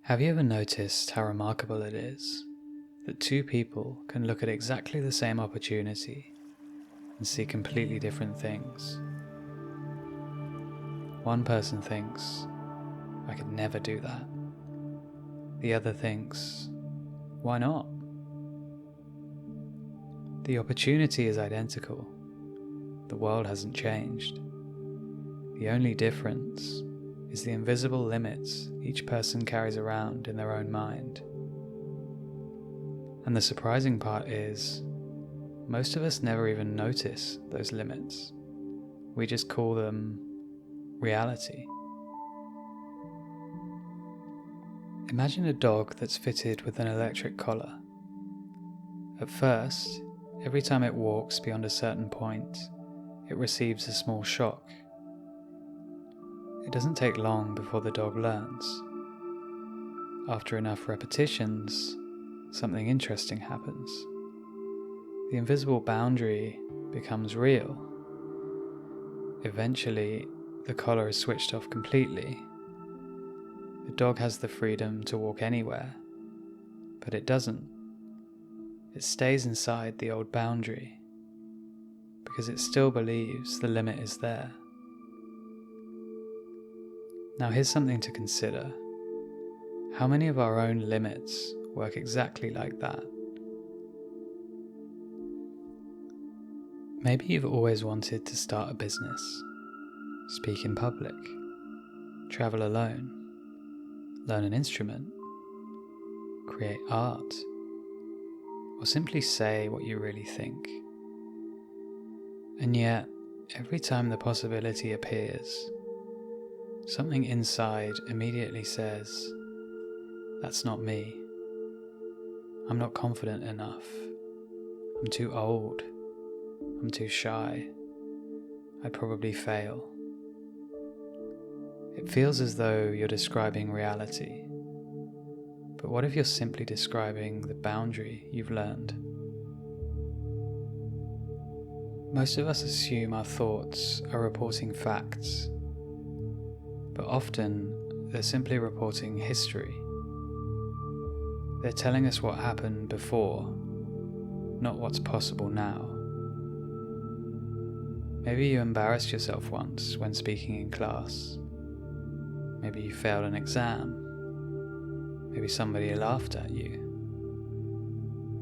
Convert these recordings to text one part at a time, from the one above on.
Have you ever noticed how remarkable it is that two people can look at exactly the same opportunity and see completely different things? One person thinks, I could never do that. The other thinks, why not? The opportunity is identical. The world hasn't changed. The only difference is the invisible limits each person carries around in their own mind. And the surprising part is, most of us never even notice those limits. We just call them reality. Imagine a dog that's fitted with an electric collar. At first, every time it walks beyond a certain point, it receives a small shock. It doesn't take long before the dog learns. After enough repetitions, something interesting happens. The invisible boundary becomes real. Eventually, the collar is switched off completely. The dog has the freedom to walk anywhere, but it doesn't. It stays inside the old boundary because it still believes the limit is there. Now here's something to consider. How many of our own limits work exactly like that? Maybe you've always wanted to start a business, speak in public, travel alone, learn an instrument, create art, or simply say what you really think. And yet, every time the possibility appears, something inside immediately says, that's not me. I'm not confident enough. I'm too old. I'm too shy. I'd probably fail. It feels as though you're describing reality. But what if you're simply describing the boundary you've learned? Most of us assume our thoughts are reporting facts, but often they're simply reporting history. They're telling us what happened before, not what's possible now. Maybe you embarrassed yourself once when speaking in class. Maybe you failed an exam. Maybe somebody laughed at you.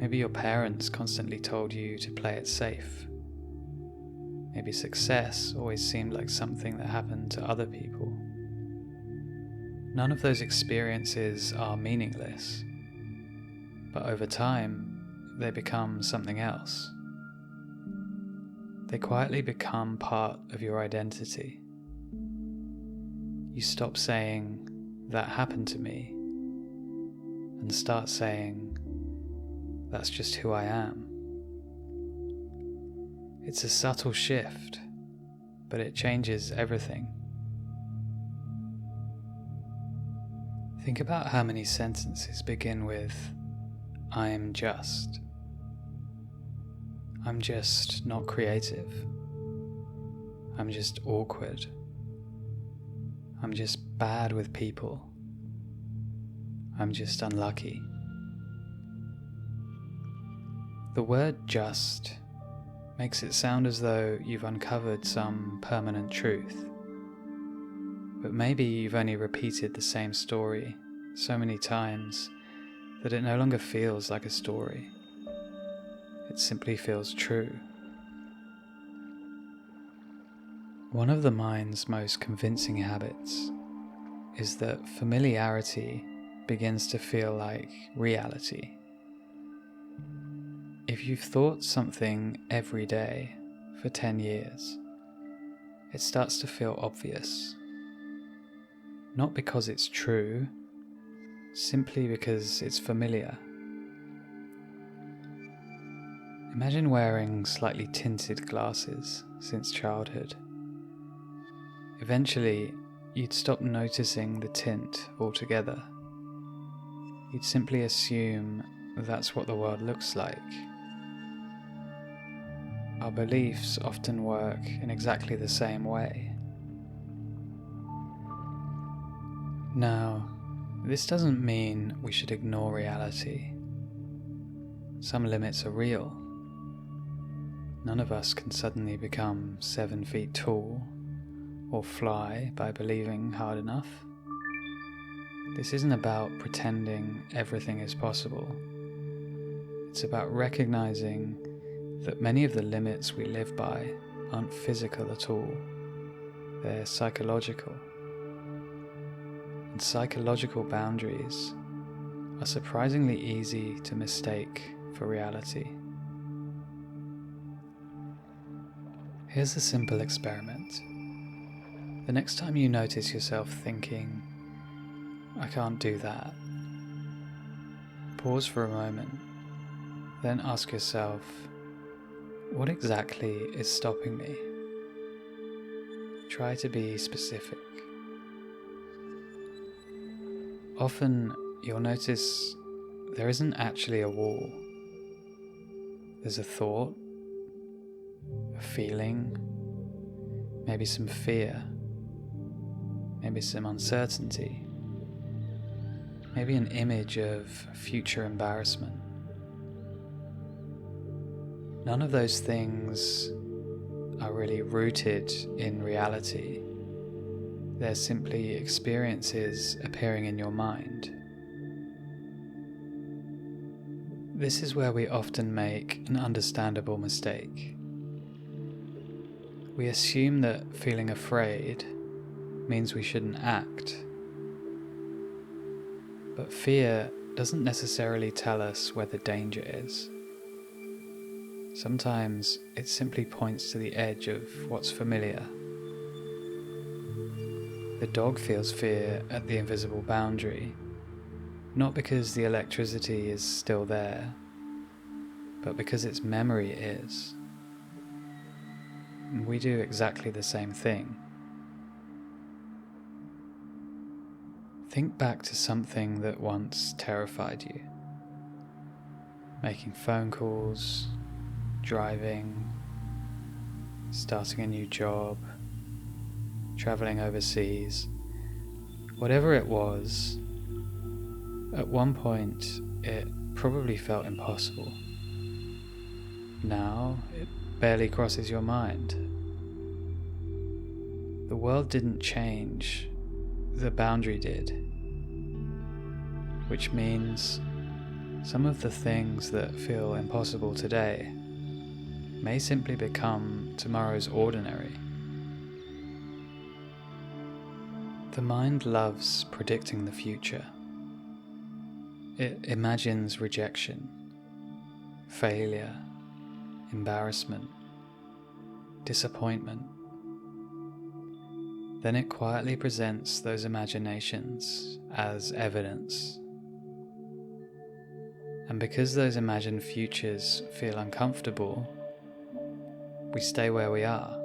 Maybe your parents constantly told you to play it safe. Maybe success always seemed like something that happened to other people. None of those experiences are meaningless, but over time, they become something else. They quietly become part of your identity. You stop saying, that happened to me, and start saying, that's just who I am. It's a subtle shift, but it changes everything. Think about how many sentences begin with, I'm just not creative. I'm just awkward. I'm just bad with people. I'm just unlucky. The word just makes it sound as though you've uncovered some permanent truth. But maybe you've only repeated the same story so many times that it no longer feels like a story. It simply feels true. One of the mind's most convincing habits is that familiarity begins to feel like reality. If you've thought something every day for 10 years, it starts to feel obvious. Not because it's true, simply because it's familiar. Imagine wearing slightly tinted glasses since childhood. Eventually, you'd stop noticing the tint altogether. You'd simply assume that's what the world looks like. Our beliefs often work in exactly the same way. Now, This doesn't mean we should ignore reality. Some limits are real. None of us can suddenly become 7 feet tall or fly by believing hard enough. This isn't about pretending everything is possible. It's about recognizing that many of the limits we live by aren't physical at all. They're psychological. And psychological boundaries are surprisingly easy to mistake for reality. Here's a simple experiment. The next time you notice yourself thinking, "I can't do that," pause for a moment, then ask yourself, what exactly is stopping me? Try to be specific. Often you'll notice there isn't actually a wall. There's a thought, a feeling, maybe some fear, maybe some uncertainty, maybe an image of future embarrassment. None of those things are really rooted in reality. They're simply experiences appearing in your mind. This is where we often make an understandable mistake. We assume that feeling afraid means we shouldn't act. But fear doesn't necessarily tell us where the danger is. Sometimes it simply points to the edge of what's familiar. The dog feels fear at the invisible boundary, not because the electricity is still there, but because its memory is. And we do exactly the same thing. Think back to something that once terrified you. Making phone calls, driving, starting a new job, traveling overseas. Whatever it was, at one point it probably felt impossible. Now it barely crosses your mind. The world didn't change, the boundary did. Which means some of the things that feel impossible today may simply become tomorrow's ordinary. The mind loves predicting the future. It imagines rejection, failure, embarrassment, disappointment. Then it quietly presents those imaginations as evidence. And because those imagined futures feel uncomfortable, we stay where we are.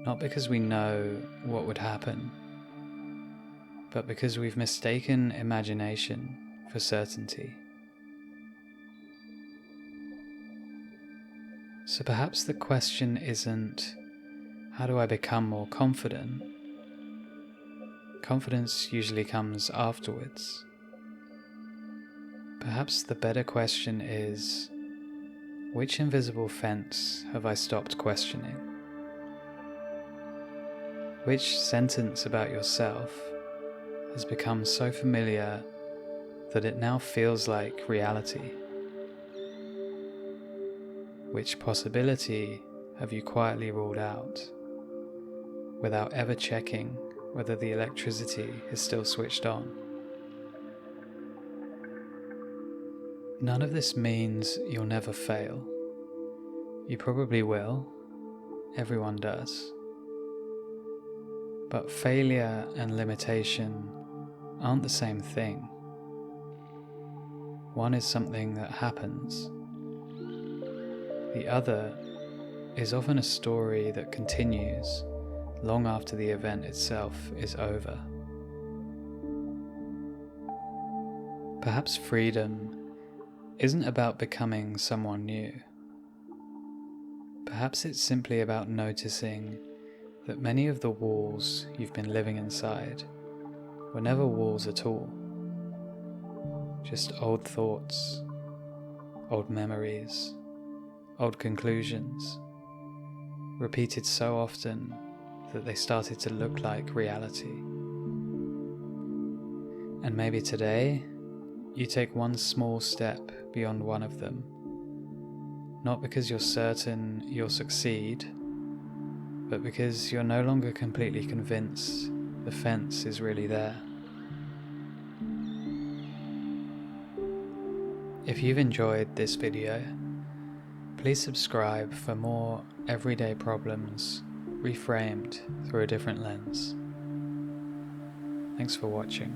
Not because we know what would happen, but because we've mistaken imagination for certainty. So perhaps the question isn't, how do I become more confident? Confidence usually comes afterwards. Perhaps the better question is, which invisible fence have I stopped questioning? Which sentence about yourself has become so familiar that it now feels like reality? Which possibility have you quietly ruled out, without ever checking whether the electricity is still switched on? None of this means you'll never fail. You probably will. Everyone does. But failure and limitation aren't the same thing. One is something that happens. The other is often a story that continues long after the event itself is over. Perhaps freedom isn't about becoming someone new. Perhaps it's simply about noticing that many of the walls you've been living inside were never walls at all, just old thoughts, old memories, old conclusions, repeated so often that they started to look like reality. And maybe today, you take one small step beyond one of them, not because you're certain you'll succeed, but because you're no longer completely convinced the fence is really there. If you've enjoyed this video, please subscribe for more everyday problems reframed through a different lens. Thanks for watching.